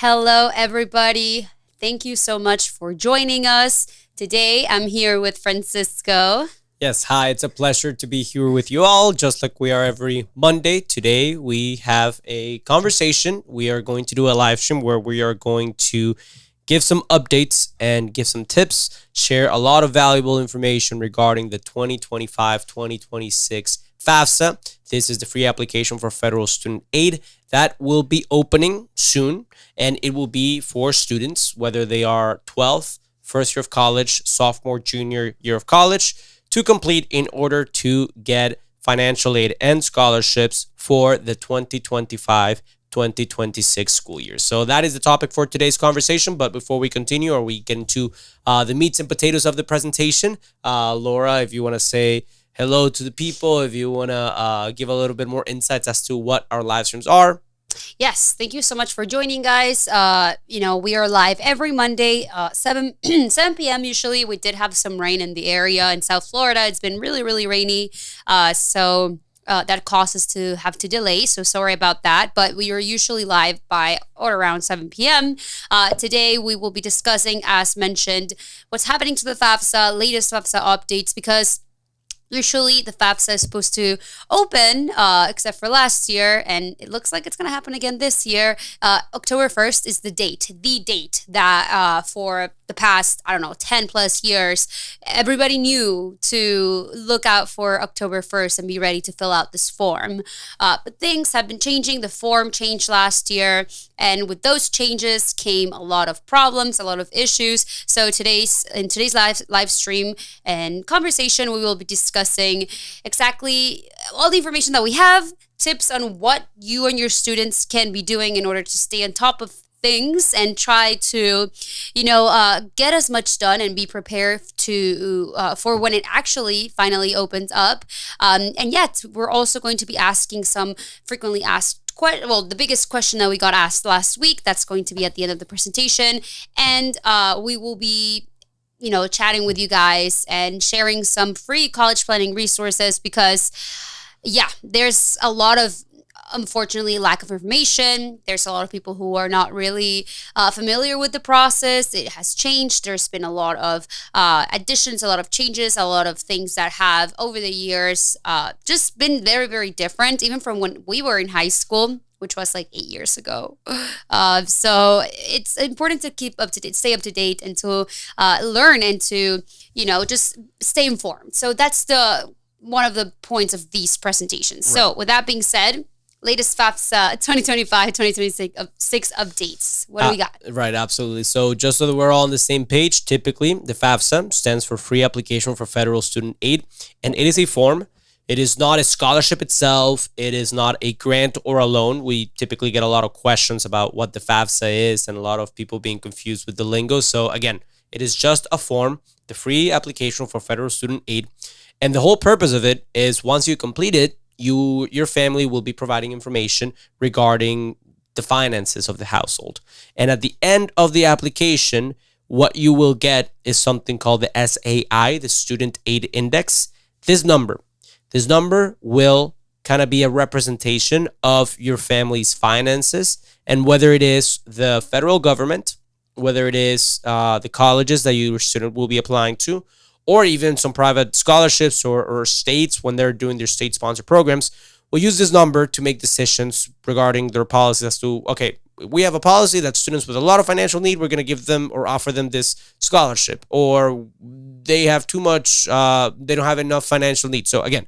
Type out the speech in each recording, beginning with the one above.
Hello, everybody. Thank you so much for joining us. Today, I'm here with Francisco. Yes, hi, it's a pleasure to be here with you all, just like we are every Monday. Today, we have a conversation. We are going to do a live stream where we are going to give some updates and give some tips, share a lot of valuable information regarding the 2025-2026 FAFSA. This is the free application for federal student aid that will be opening soon, and it will be for students, whether they are 12th, first year of college, sophomore, junior year of college, to complete in order to get financial aid and scholarships for the 2025-2026 school year. So that is the topic for today's conversation. But before we continue, or we get into the meats and potatoes of the presentation, Laura, if you want to say hello to the people, if you want to give a little bit more insights as to what our live streams are. Yes, thank you so much for joining, guys. We are live every Monday, 7 p.m. usually. We did have some rain in the area in South Florida. It's been really, really rainy. So that caused us to have to delay. So sorry about that. But we are usually live by or around 7 p.m. Today, we will be discussing, as mentioned, what's happening to the FAFSA, latest FAFSA updates, because usually the FAFSA is supposed to open, except for last year, and it looks like it's going to happen again this year. October 1st is the date that for the past, 10 plus years, everybody knew to look out for October 1st and be ready to fill out this form. But things have been changing. The form changed last year, and with those changes came a lot of problems, a lot of issues. So in today's live stream and conversation, we will be discussing exactly all the information that we have, tips on what you and your students can be doing in order to stay on top of things and try to, get as much done and be prepared to for when it actually finally opens up. And yet, we're also going to be asking some frequently asked the biggest question that we got asked last week, that's going to be at the end of the presentation. And we will be chatting with you guys and sharing some free college planning resources because, there's a lot of, unfortunately, lack of information. There's a lot of people who are not really familiar with the process. It has changed. There's been a lot of additions, a lot of changes, a lot of things that have, over the years, just been very, very different, even from when we were in high school, which was like 8 years ago. So it's important to keep up to date, stay up to date, and to learn and to, just stay informed. So that's one of the points of these presentations. Right. So with that being said, latest FAFSA 2025-2026 updates. What do we got? Right, absolutely. So just so that we're all on the same page, typically the FAFSA stands for Free Application for Federal Student Aid, and it is a form. It is not a scholarship itself. It is not a grant or a loan. We typically get a lot of questions about what the FAFSA is and a lot of people being confused with the lingo. So again, it is just a form, the Free Application for Federal Student Aid. And the whole purpose of it is once you complete it, your family will be providing information regarding the finances of the household. And at the end of the application, what you will get is something called the SAI, the Student Aid Index. This number will kind of be a representation of your family's finances, and whether it is the federal government, whether it is the colleges that your student will be applying to, or even some private scholarships or states when they're doing their state-sponsored programs, will use this number to make decisions regarding their policies as to, okay, we have a policy that students with a lot of financial need, we're going to give them or offer them this scholarship, or they have too much, they don't have enough financial need. So again,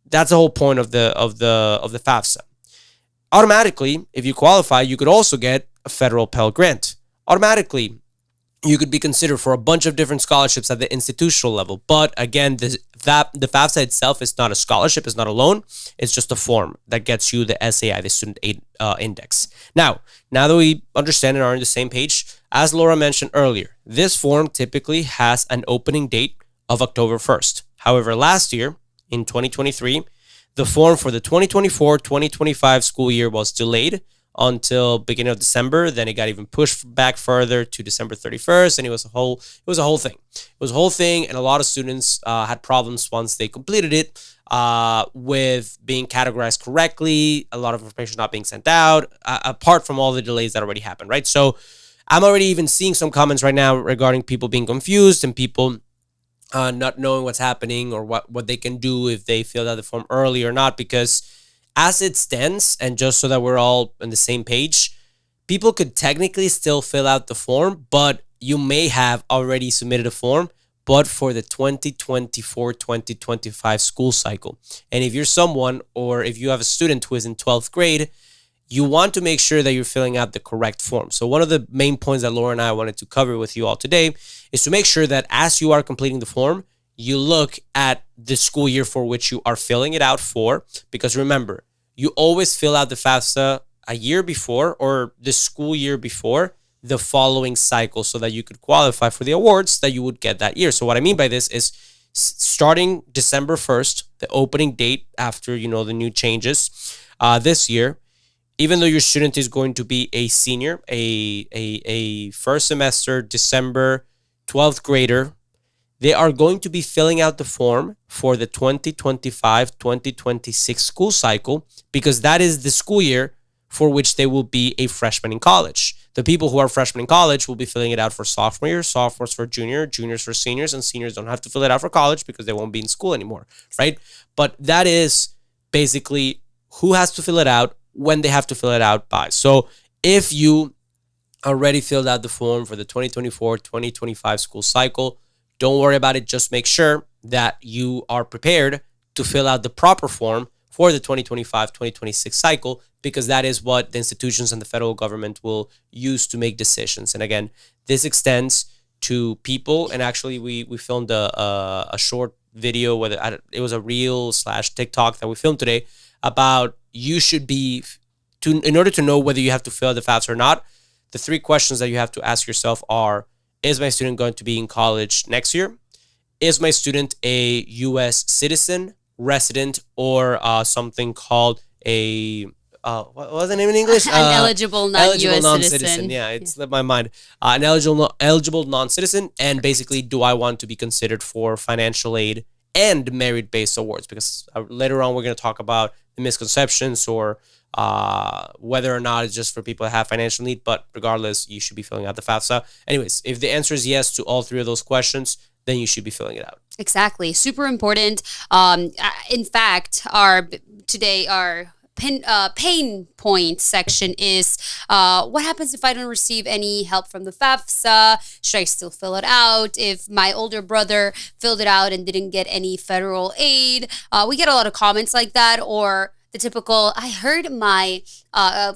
that's the whole point of the FAFSA. Automatically, if you qualify, you could also get a federal Pell Grant. Automatically, you could be considered for a bunch of different scholarships at the institutional level. But again, the FAFSA itself is not a scholarship, it's not a loan. It's just a form that gets you the SAI, the Student Aid Index. Now that we understand and are on the same page, as Laura mentioned earlier, this form typically has an opening date of October 1st. However, last year, in 2023, the form for the 2024-2025 school year was delayed until beginning of December. Then it got even pushed back further to December 31st, and it was a whole thing. It was a whole thing, and a lot of students had problems once they completed it with being categorized correctly, a lot of information not being sent out, apart from all the delays that already happened, right? So I'm already even seeing some comments right now regarding people being confused and people not knowing what's happening or what they can do if they filled out the form early or not. Because as it stands, and just so that we're all on the same page, people could technically still fill out the form, but you may have already submitted a form, but for the 2024-2025 school cycle. And if you're someone, or if you have a student who is in 12th grade, you want to make sure that you're filling out the correct form. So one of the main points that Laura and I wanted to cover with you all today is to make sure that as you are completing the form, you look at the school year for which you are filling it out for. Because remember, you always fill out the FAFSA a year before, or the school year before the following cycle, so that you could qualify for the awards that you would get that year. So what I mean by this is starting December 1st, the opening date after, the new changes this year, even though your student is going to be a senior, a first semester December 12th grader, they are going to be filling out the form for the 2025-2026 school cycle, because that is the school year for which they will be a freshman in college. The people who are freshmen in college will be filling it out for sophomore year, sophomores for junior, juniors for seniors, and seniors don't have to fill it out for college because they won't be in school anymore, right? But that is basically who has to fill it out, when they have to fill it out by. So if you already filled out the form for the 2024-2025 school cycle, don't worry about it. Just make sure that you are prepared to fill out the proper form for the 2025-2026 cycle, because that is what the institutions and the federal government will use to make decisions. And again, this extends to people. And actually, we filmed a short video, whether it was a reel/TikTok that we filmed today, about you should be, in order to know whether you have to fill out the FAFSA or not, the 3 questions that you have to ask yourself are: is my student going to be in college next year? Is my student a U.S. citizen, resident, or something called a what was the name in English? An eligible non-U.S. non-citizen. Yeah, it slipped my mind. An eligible non-citizen, and basically, do I want to be considered for financial aid and merit-based awards? Because later on, we're going to talk about the misconceptions, or whether or not it's just for people that have financial need. But regardless, you should be filling out the FAFSA. Anyways, if the answer is yes to all 3 of those questions, then you should be filling it out. Exactly. Super important. In fact, our pain point section is what happens if I don't receive any help from the FAFSA? Should I still fill it out? If my older brother filled it out and didn't get any federal aid? We get a lot of comments like that, or the typical, I heard my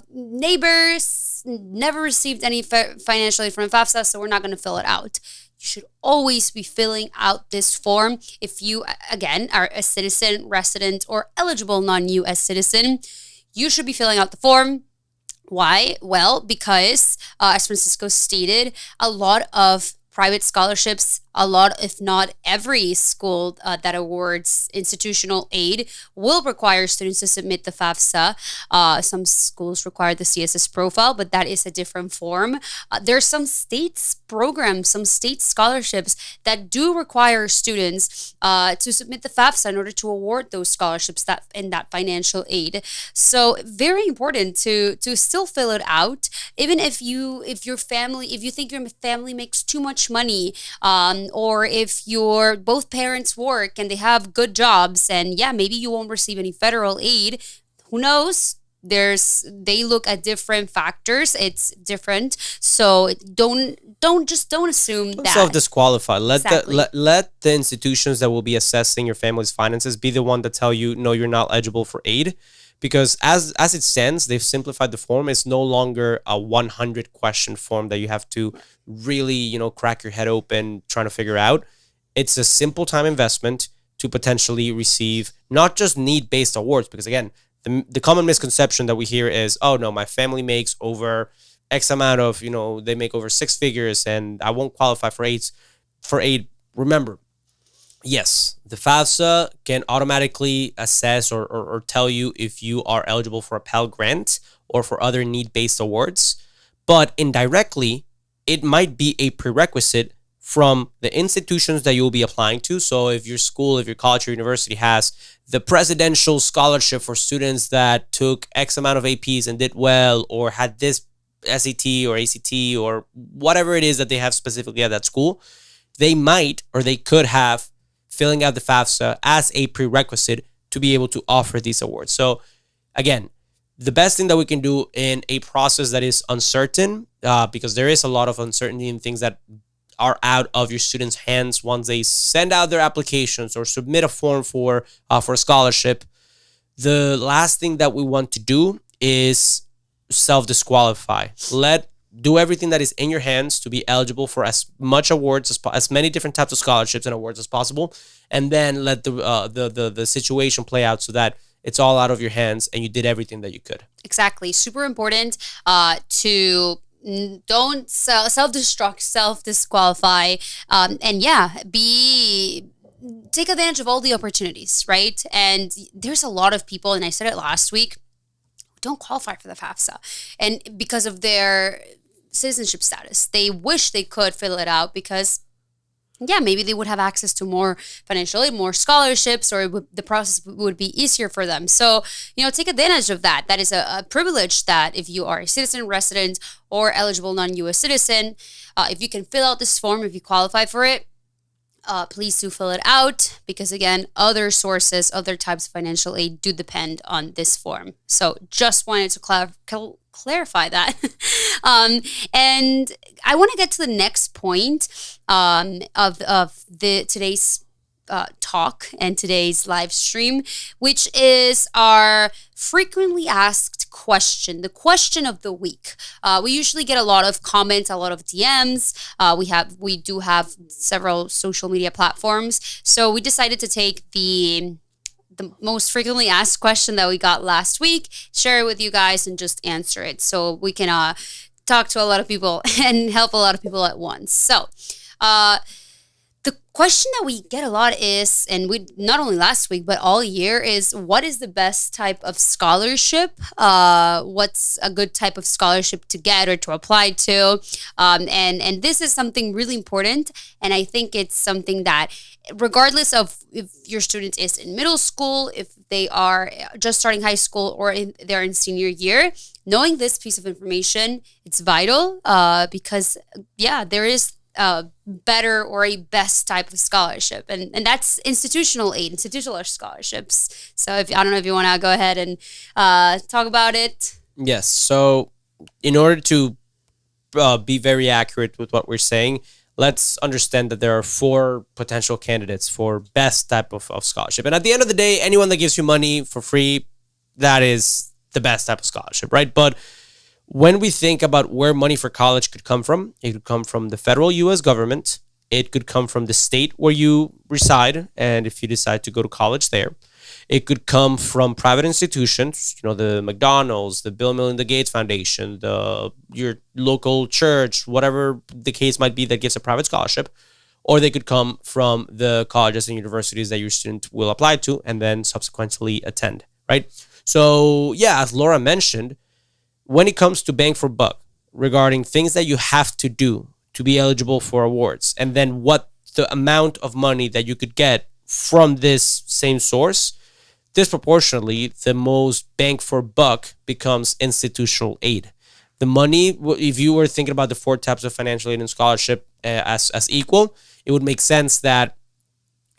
neighbors never received any financial aid from FAFSA, so we're not going to fill it out. You should always be filling out this form. If you, again, are a citizen, resident, or eligible non-U.S. citizen, you should be filling out the form. Why? Well, because, as Francisco stated, a lot of private scholarships, if not every school that awards institutional aid, will require students to submit the FAFSA. Some schools require the CSS profile, but that is a different form. There's some states programs, some state scholarships that do require students to submit the FAFSA in order to award those scholarships and that financial aid. So very important to still fill it out, even if you think your family makes too much money, or if both parents work and they have good jobs, and maybe you won't receive any federal aid. Who knows? They look at different factors. It's different. So don't assume that. Self-disqualify. Exactly. Let the institutions that will be assessing your family's finances be the one to tell you, no, you're not eligible for aid. Because as it stands, they've simplified the form. It's no longer a 100 question form that you have to really, crack your head open trying to figure out. It's a simple time investment to potentially receive not just need-based awards. Because again, the common misconception that we hear is, oh no, my family makes over X amount of, they make over 6 figures and I won't qualify for aid. Remember, yes, the FAFSA can automatically assess or tell you if you are eligible for a Pell Grant or for other need-based awards. But indirectly, it might be a prerequisite from the institutions that you'll be applying to. So if your school, if your college or university has the presidential scholarship for students that took X amount of APs and did well, or had this SAT or ACT or whatever it is that they have specifically at that school, they might or they could have filling out the FAFSA as a prerequisite to be able to offer these awards. So again, the best thing that we can do in a process that is uncertain, because there is a lot of uncertainty in things that are out of your students' hands once they send out their applications or submit a form for a scholarship. The last thing that we want to do is self-disqualify. Do everything that is in your hands to be eligible for as much awards as many different types of scholarships and awards as possible, and then let the situation play out so that it's all out of your hands and you did everything that you could. Exactly. Super important to don't self-destruct, self-disqualify, and take advantage of all the opportunities, right? And there's a lot of people, and I said it last week, who don't qualify for the FAFSA, and because of their citizenship status, they wish they could fill it out because maybe they would have access to more financial aid, more scholarships, or the process would be easier for them. So, take advantage of that. That is a privilege that if you are a citizen, resident, or eligible non-U.S. citizen, if you can fill out this form, if you qualify for it, please do fill it out because, again, other sources, other types of financial aid do depend on this form. So just wanted to clarify that. And I want to get to the next point of today's talk and today's live stream, which is our frequently asked question, the question of the week. We usually get a lot of comments, a lot of DMs. We do have several social media platforms. So we decided to take the most frequently asked question that we got last week, share it with you guys, and just answer it so we can talk to a lot of people and help a lot of people at once. So the question that we get a lot is, and we not only last week, but all year, is what is the best type of scholarship? What's a good type of scholarship to get or to apply to? And this is something really important. And I think it's something that, regardless of if your student is in middle school, if they are just starting high school, or they're in senior year, knowing this piece of information, it's vital because, there is better or a best type of scholarship, and that's institutional aid, institutional scholarships. So I don't know if you want to go ahead and talk about it. Yes. So in order to be very accurate with what we're saying, let's understand that there are 4 potential candidates for best type of scholarship. And at the end of the day, anyone that gives you money for free, that is the best type of scholarship, right? But when we think about where money for college could come from, it could come from the federal U.S. government. It could come from the state where you reside, and if you decide to go to college there. It could come from private institutions, the McDonald's, the Bill and Melinda Gates Foundation, your local church, whatever the case might be that gives a private scholarship. Or they could come from the colleges and universities that your student will apply to and then subsequently attend, right? So, as Laura mentioned, when it comes to bang for buck, regarding things that you have to do to be eligible for awards, and then what the amount of money that you could get from this same source, disproportionately, the most bang for buck becomes institutional aid. The money, if you were thinking about the 4 types of financial aid and scholarship as equal, it would make sense that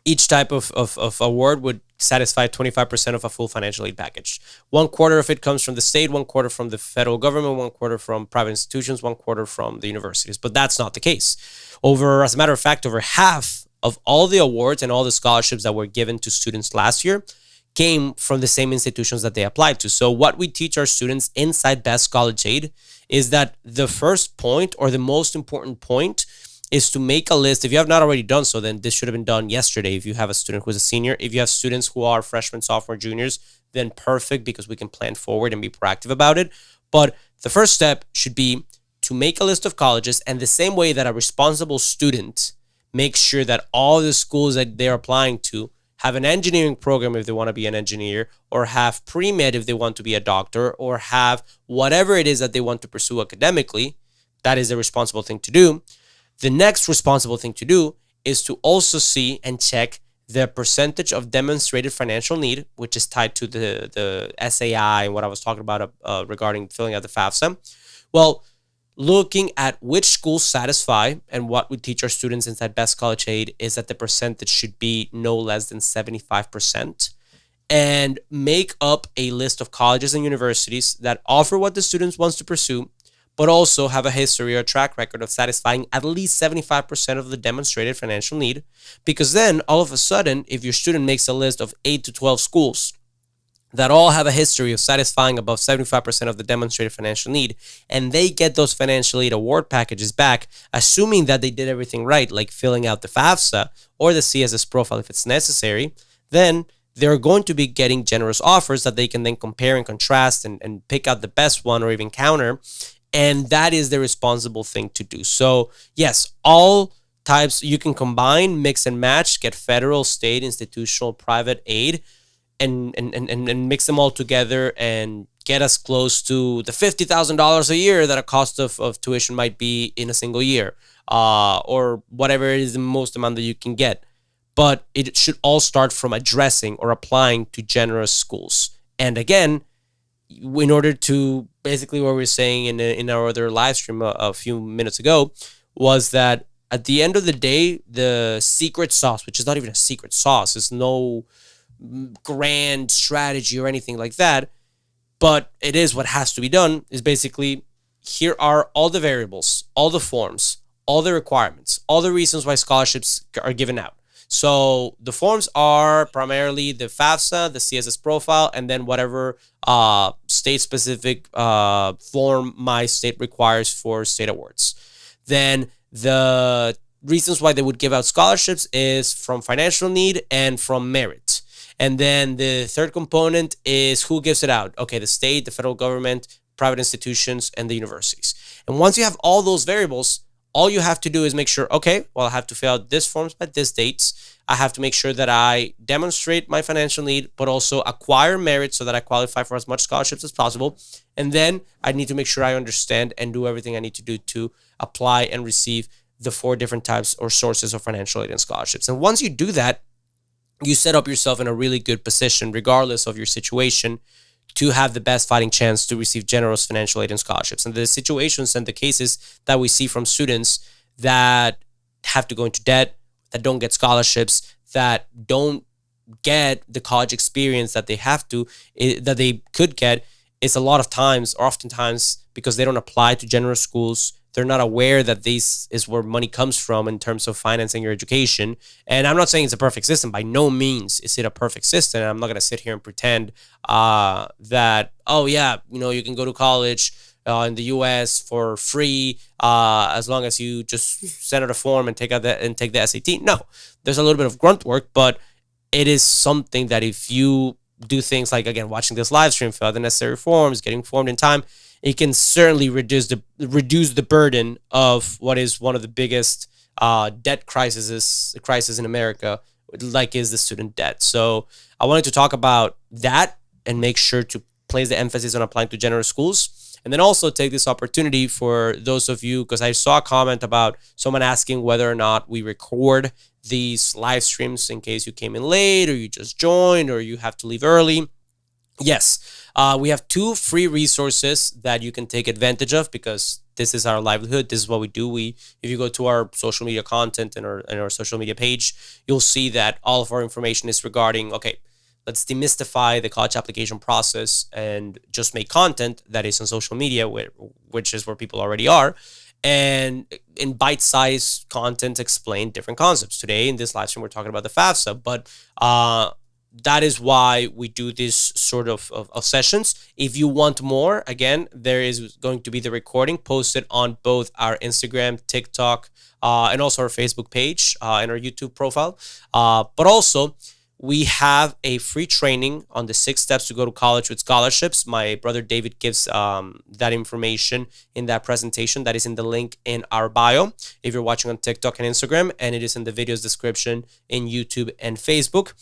each type of award would satisfy 25% of a full financial aid package. 1/4 of it comes from the state, 1/4 from the federal government, 1/4 from private institutions, 1/4 from the universities. But that's not the case. As a matter of fact, over half of all the awards and all the scholarships that were given to students last year came from the same institutions that they applied to. So what we teach our students inside Best College Aid is that the first point, or the most important point, is to make a list. If you have not already done so, then this should have been done yesterday. If you have a student who is a senior, if you have students who are freshmen, sophomore, juniors, then perfect, because we can plan forward and be proactive about it. But the first step should be to make a list of colleges, and the same way that a responsible student makes sure that all the schools that they're applying to have an engineering program if they want to be an engineer, or have pre-med if they want to be a doctor, or have whatever it is that they want to pursue academically. That is the responsible thing to do. The next responsible thing to do is to also see and check the percentage of demonstrated financial need, which is tied to the SAI and what I was talking about regarding filling out the FAFSA. Well, looking at which schools satisfy, and what we teach our students inside Best College Aid is that the percentage should be no less than 75%, and make up a list of colleges and universities that offer what the students wants to pursue, but also have a history or track record of satisfying at least 75% of the demonstrated financial need. Because then all of a sudden, if your student makes a list of 8 to 12 schools that all have a history of satisfying above 75% of the demonstrated financial need, and they get those financial aid award packages back, assuming that they did everything right, like filling out the FAFSA or the CSS profile if it's necessary, then they're going to be getting generous offers that they can then compare and contrast and pick out the best one or even counter. And that is the responsible thing to do. So yes, all types, you can combine, mix and match, get federal, state, institutional, private aid, and mix them all together and get us close to the $50,000 a year that a cost of tuition might be in a single year, or whatever it is the most amount that you can get. But it should all start from addressing or applying to generous schools. And again, in order to basically what we were saying in our other live stream a few minutes ago, was that at the end of the day, the secret sauce, which is not even a secret sauce, is no grand strategy or anything like that, but it is what has to be done, is basically, here are all the variables, all the forms, all the requirements, all the reasons why scholarships are given out. So the forms are primarily the FAFSA, the CSS profile, and then whatever state-specific form my state requires for state awards. Then the reasons why they would give out scholarships is from financial need and from merit. And then the third component is who gives it out. Okay, the state, the federal government, private institutions, and the universities. And once you have all those variables, all you have to do is make sure, okay, well, I have to fill out this forms by this dates. I have to make sure that I demonstrate my financial need, but also acquire merit so that I qualify for as much scholarships as possible. And then I need to make sure I understand and do everything I need to do to apply and receive the 4 different types or sources of financial aid and scholarships. And once you do that, you set up yourself in a really good position, regardless of your situation, to have the best fighting chance to receive generous financial aid and scholarships. And the situations and the cases that we see from students that have to go into debt, that don't get scholarships, that don't get the college experience that they have to, that they could get, is a lot of times, or oftentimes, because they don't apply to generous schools. They're not aware that this is where money comes from in terms of financing your education. And I'm not saying it's a perfect system. By no means is it a perfect system. I'm not going to sit here and pretend that, oh yeah, you can go to college in the US for free as long as you just send out a form and take the SAT. No, there's a little bit of grunt work, but it is something that if you do things like, again, watching this live stream, fill out the necessary forms, getting formed in time, it can certainly reduce the burden of what is one of the biggest debt crises in America, like is the student debt. So I wanted to talk about that and make sure to place the emphasis on applying to generous schools. And then also take this opportunity for those of you, because I saw a comment about someone asking whether or not we record these live streams in case you came in late or you just joined or you have to leave early. Yes, we have 2 free resources that you can take advantage of, because this is our livelihood. This is what we do. If you go to our social media content and our social media page, you'll see that all of our information is regarding, okay, let's demystify the college application process and just make content that is on social media, which is where people already are. And in bite-sized content, explain different concepts. Today, in this live stream, we're talking about the FAFSA, but that is why we do this sort of sessions. If you want more, again, there is going to be the recording posted on both our Instagram, TikTok, and also our Facebook page and our YouTube profile. But also, we have a free training on the 6 steps to go to college with scholarships. My brother David gives that information in that presentation. That is in the link in our bio if you're watching on TikTok and Instagram, and it is in the video's description in YouTube and Facebook.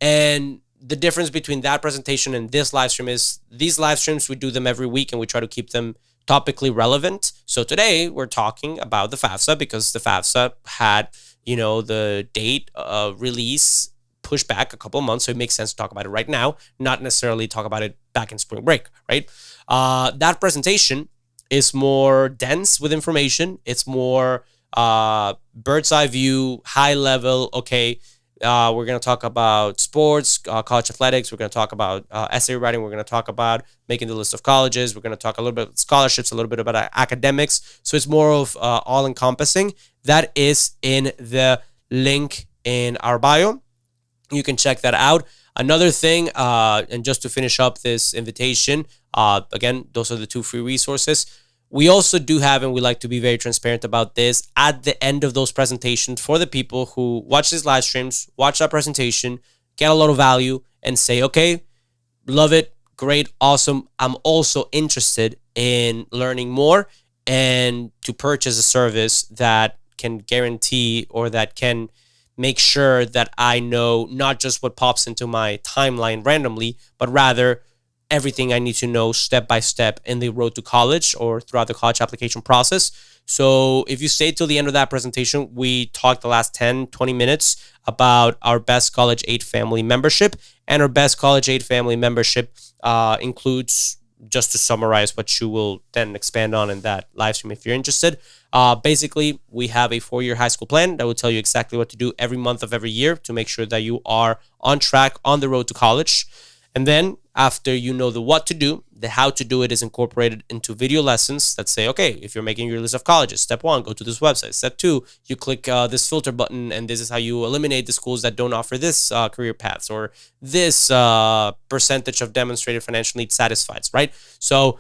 And the difference between that presentation and this live stream is these live streams, we do them every week and we try to keep them topically relevant. So today we're talking about the FAFSA because the FAFSA had, the date release pushed back a couple of months. So it makes sense to talk about it right now, not necessarily talk about it back in spring break, right? That presentation is more dense with information. It's more bird's eye view, high level. Okay, we're going to talk about sports, college athletics. We're going to talk about essay writing. We're going to talk about making the list of colleges. We're going to talk a little bit about scholarships, a little bit about academics. So it's more of all encompassing. That is in the link in our bio. You can check that out. Another thing, and just to finish up this invitation, again, those are the 2 free resources. We also do have, and we like to be very transparent about this, at the end of those presentations for the people who watch these live streams, watch that presentation, get a lot of value, and say, okay, love it, great, awesome. I'm also interested in learning more and to purchase a service that can guarantee or that can make sure that I know not just what pops into my timeline randomly, but rather everything I need to know step by step in the road to college or throughout the college application process. So if you stay till the end of that presentation, we talked the last 10, 20 minutes about our Best College Aid Family membership. And our Best College Aid Family membership includes, just to summarize what you will then expand on in that live stream if you're interested. Basically, we have a 4-year high school plan that will tell you exactly what to do every month of every year to make sure that you are on track on the road to college. And then after you know the what to do, the how to do it is incorporated into video lessons that say, okay, if you're making your list of colleges, step 1, go to this website. Step 2, you click this filter button, and this is how you eliminate the schools that don't offer this career paths or this percentage of demonstrated financial needs satisfied, right? So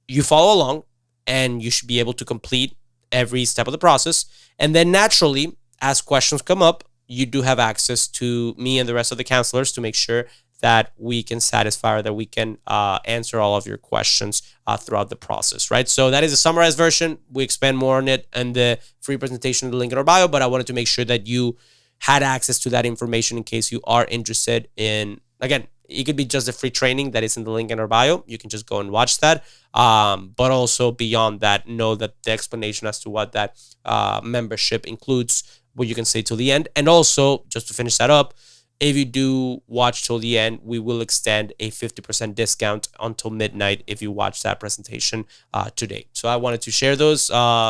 you follow along, and you should be able to complete every step of the process. And then naturally, as questions come up, you do have access to me and the rest of the counselors to make sure that we can satisfy or that we can answer all of your questions throughout the process, right? So that is a summarized version. We expand more on it in the free presentation, the link in our bio, but I wanted to make sure that you had access to that information in case you are interested in, again, it could be just the free training that is in the link in our bio. You can just go and watch that. But also beyond that, know that the explanation as to what that membership includes, what you can say till the end. And also, just to finish that up, if you do watch till the end, we will extend a 50% discount until midnight if you watch that presentation today. So I wanted to share those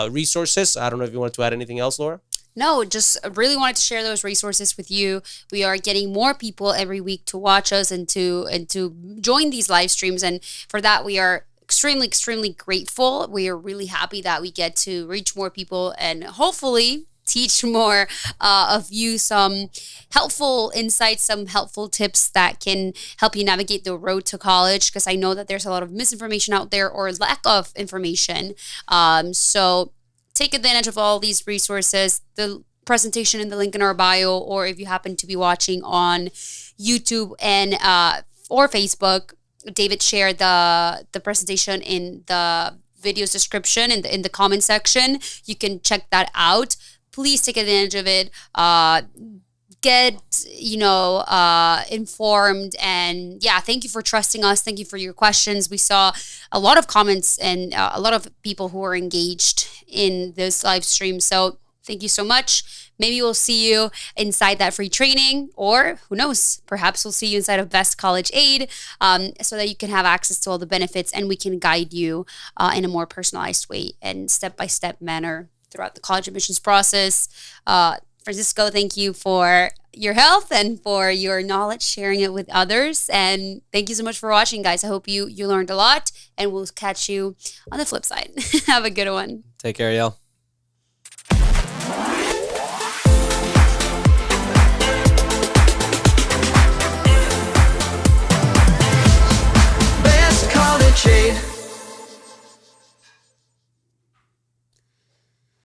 resources. I don't know if you wanted to add anything else, Laura? No, just really wanted to share those resources with you. We are getting more people every week to watch us and to join these live streams. And for that, we are extremely, extremely grateful. We are really happy that we get to reach more people and hopefully teach more of you some helpful insights, some helpful tips that can help you navigate the road to college, because I know that there's a lot of misinformation out there or lack of information. So take advantage of all these resources, the presentation in the link in our bio, or if you happen to be watching on YouTube and or Facebook, David shared the presentation in the video's description in the comment section. You can check that out. Please take advantage of it. Get informed, and yeah, thank you for trusting us. Thank you for your questions. We saw a lot of comments and a lot of people who are engaged in this live stream. So thank you so much. Maybe we'll see you inside that free training, or who knows, perhaps we'll see you inside of Best College Aid, so that you can have access to all the benefits and we can guide you in a more personalized way and step-by-step manner throughout the college admissions process. Francisco, thank you for your health and for your knowledge, sharing it with others. And thank you so much for watching, guys. I hope you learned a lot, and we'll catch you on the flip side. Have a good one. Take care, y'all.